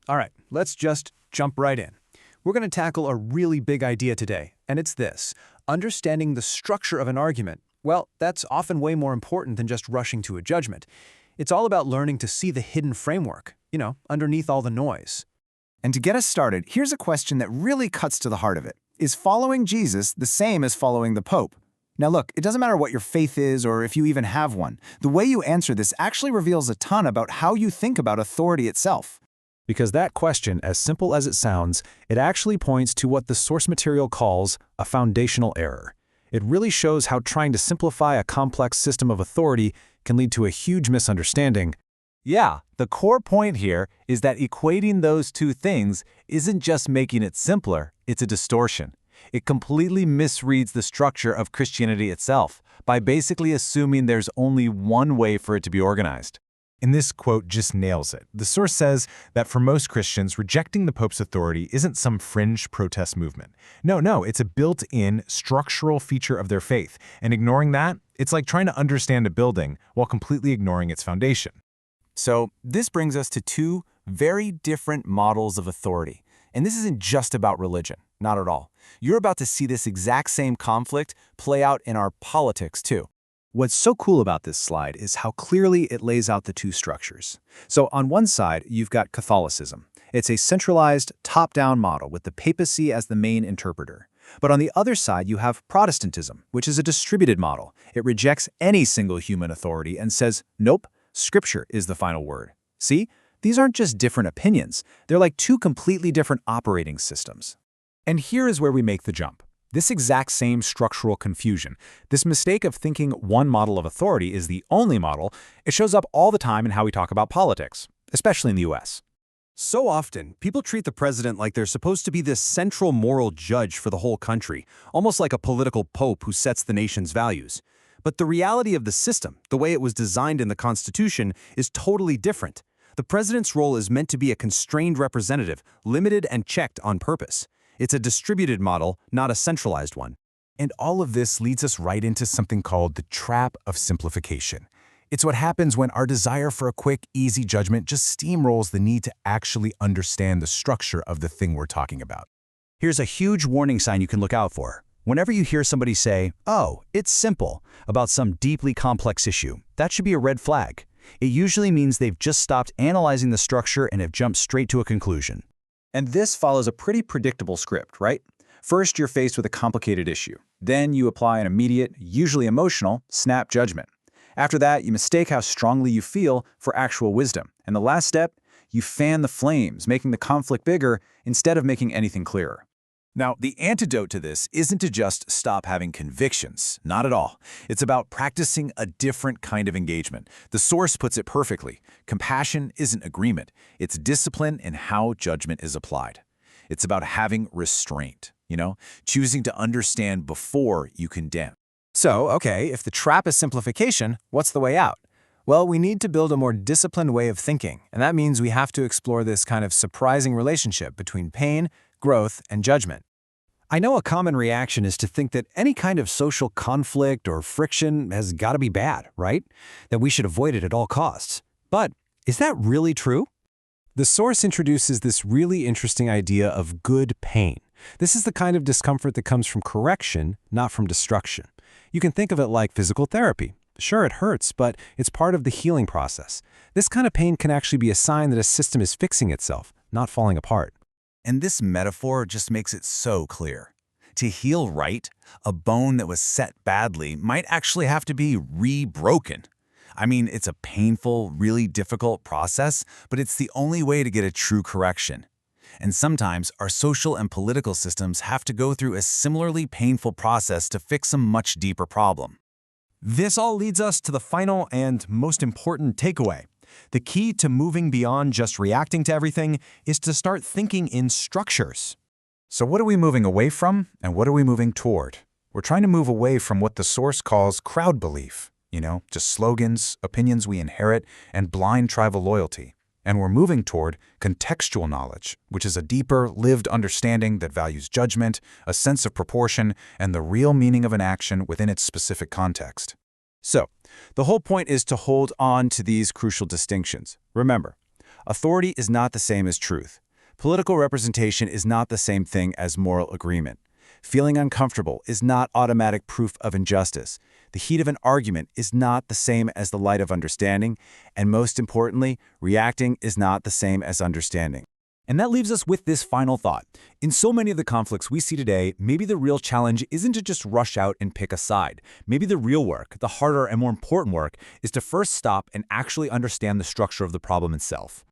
All right, let's just jump right in. We're going to tackle a really big idea today, and it's this. Understanding the structure of an argument, well, that's often way more important than just rushing to a judgment. It's all about learning to see the hidden framework, underneath all the noise. And to get us started, here's a question that really cuts to the heart of it. Is following Jesus the same as following the Pope? Now look, it doesn't matter what your faith is or if you even have one. The way you answer this actually reveals a ton about how you think about authority itself. Because that question, as simple as it sounds, it actually points to what the source material calls a foundational error. It really shows how trying to simplify a complex system of authority can lead to a huge misunderstanding. Yeah, the core point here is that equating those two things isn't just making it simpler, it's a distortion. It completely misreads the structure of Christianity itself by basically assuming there's only one way for it to be organized. And this quote just nails it. The source says that for most Christians, rejecting the Pope's authority isn't some fringe protest movement. No, it's a built-in structural feature of their faith. And ignoring that, it's like trying to understand a building while completely ignoring its foundation. So this brings us to two very different models of authority. And this isn't just about religion, not at all. You're about to see this exact same conflict play out in our politics too. What's so cool about this slide is how clearly it lays out the two structures. So on one side, you've got Catholicism. It's a centralized, top-down model with the papacy as the main interpreter. But on the other side, you have Protestantism, which is a distributed model. It rejects any single human authority and says, nope, Scripture is the final word. See? These aren't just different opinions. They're like two completely different operating systems. And here is where we make the jump. This exact same structural confusion, this mistake of thinking one model of authority is the only model, it shows up all the time in how we talk about politics, especially in the US. So often, people treat the president like they're supposed to be this central moral judge for the whole country, almost like a political pope who sets the nation's values. But the reality of the system, the way it was designed in the Constitution, is totally different. The president's role is meant to be a constrained representative, limited and checked on purpose. It's a distributed model, not a centralized one. And all of this leads us right into something called the trap of simplification. It's what happens when our desire for a quick, easy judgment just steamrolls the need to actually understand the structure of the thing we're talking about. Here's a huge warning sign you can look out for. Whenever you hear somebody say, "Oh, it's simple," about some deeply complex issue, that should be a red flag. It usually means they've just stopped analyzing the structure and have jumped straight to a conclusion. And this follows a pretty predictable script, right? First, you're faced with a complicated issue. Then you apply an immediate, usually emotional, snap judgment. After that, you mistake how strongly you feel for actual wisdom. And the last step, you fan the flames, making the conflict bigger instead of making anything clearer. Now, the antidote to this isn't to just stop having convictions. Not at all. It's about practicing a different kind of engagement. The source puts it perfectly. Compassion isn't agreement. It's discipline in how judgment is applied. It's about having restraint, choosing to understand before you condemn. So, okay, if the trap is simplification, what's the way out? Well, we need to build a more disciplined way of thinking, and that means we have to explore this kind of surprising relationship between pain, growth, and judgment. I know a common reaction is to think that any kind of social conflict or friction has got to be bad, right? That we should avoid it at all costs. But is that really true? The source introduces this really interesting idea of good pain. This is the kind of discomfort that comes from correction, not from destruction. You can think of it like physical therapy. Sure, it hurts, but it's part of the healing process. This kind of pain can actually be a sign that a system is fixing itself, not falling apart. And this metaphor just makes it so clear. To heal right, a bone that was set badly might actually have to be re-broken. I mean, it's a painful, really difficult process, but it's the only way to get a true correction. And sometimes our social and political systems have to go through a similarly painful process to fix a much deeper problem. This all leads us to the final and most important takeaway. The key to moving beyond just reacting to everything is to start thinking in structures. So what are we moving away from, and what are we moving toward? We're trying to move away from what the source calls crowd belief, just slogans, opinions we inherit, and blind tribal loyalty. And we're moving toward contextual knowledge, which is a deeper, lived understanding that values judgment, a sense of proportion, and the real meaning of an action within its specific context. So, the whole point is to hold on to these crucial distinctions. Remember, Authority is not the same as truth. Political representation is not the same thing as moral agreement. Feeling uncomfortable is not automatic proof of injustice. The heat of an argument is not the same as the light of understanding, and most importantly, reacting is not the same as understanding. And that leaves us with this final thought. In so many of the conflicts we see today, maybe the real challenge isn't to just rush out and pick a side. Maybe the real work, the harder and more important work, is to first stop and actually understand the structure of the problem itself.